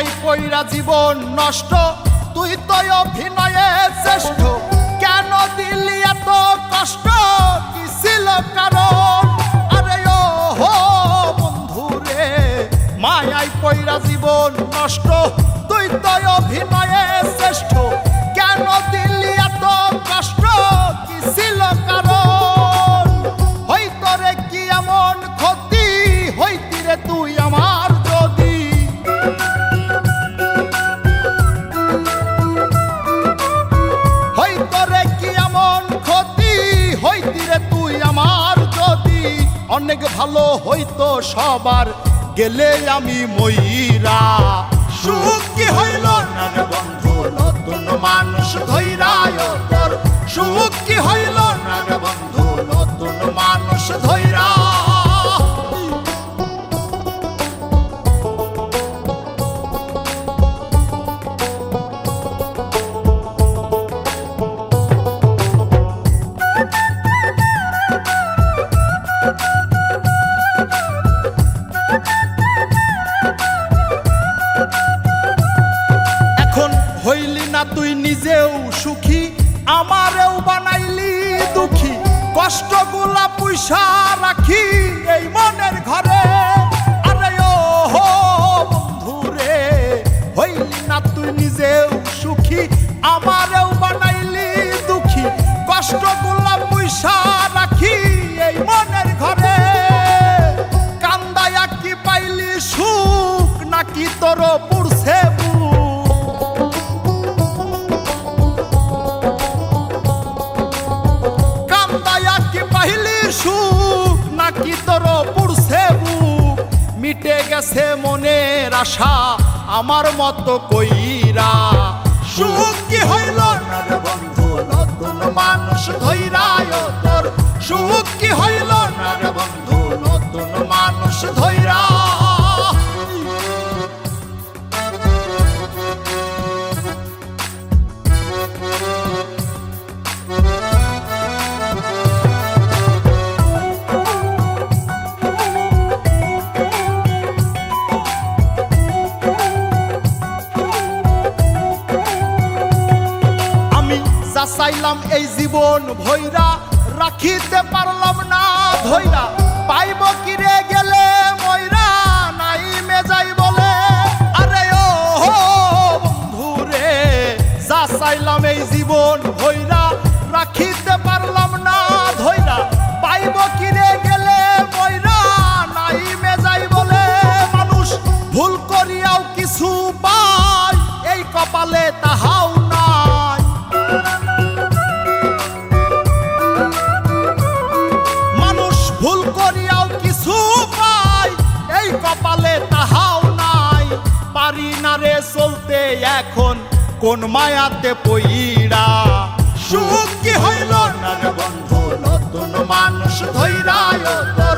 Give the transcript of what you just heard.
মায়াই কইরা জীবন নষ্ট, তুই তো অভিনয়ে শ্রেষ্ঠ। কেন দিলি এত কষ্ট, কি ছিল কারণ? আরে ও হো বন্ধু রে, মায়াই কইরা জীবন নষ্ট, তুই তো অভিনয়ে শ্রেষ্ঠ। কেন দিলি এত কষ্ট, কি ছিল কারণ? হইতো রে কি এমন ক্ষতি, হইতি রে তুই আমার যদি। হইতো রে কি এমন ক্ষতি, হইতি রে তুই আমার যদি। অনেক ভালো হইতো সবার, গেলে আমি ময়রা। সুখ কি হইল না রে বন্ধু, নতুন মানুষ ধৈরায় তোর। সুখ কি হইল না রে বন্ধু, নতুন মানুষ ধৈরা। হইলি না তুই নিজেও সুখী, আমারেও বানাইলি দুঃখী। কষ্টগুলা পুইসা রাখি এই মনের ঘরে। আরে ও হো বন্ধু রে, হইলি না তুই নিজেও সুখী, আমারেও বানাইলি দুঃখী। কষ্টগুলা পুইসা রাখি এই মনের ঘরে। কান্দায়া কি পাইলি সুখ, নাকি তোর পুরছে সুখ, নাকি তোর পুরছে বুক? মিটে গেছে মনের আশা আমার মতো কইরা। সুখ কি হইল না রে বন্ধু, নতুন মানুষ ধৈরায় তোর। সুখ কি হইল না রে বন্ধু, নতুন মানুষ ধৈরা। চাইলাম এই জীবন ভৈরা, রাখিতে পারলাম না ধৈরা। পাইব কিরে গেলে ময়রা, নাই মেজাই বলে। আরে ও হো বন্ধু রে, যা চাইলাম এই জীবন ভৈরা, রাখিতে পারলাম না ধৈরা। পাইব কিরে গেলে ময়রা, নাই মেজাই বলে। মানুষ ভুল করিয়াও কিছু পায়, এই কপালে তাহাও নাই। ভুল করিয়াও কিছু পাই, এই কপালে তাহাও নাই। পারি না রে চলতে এখন কোন মায়াতে পইরা। সুখ কি হইল না রে বন্ধু, নতুন মানুষ ধৈরায় তোর।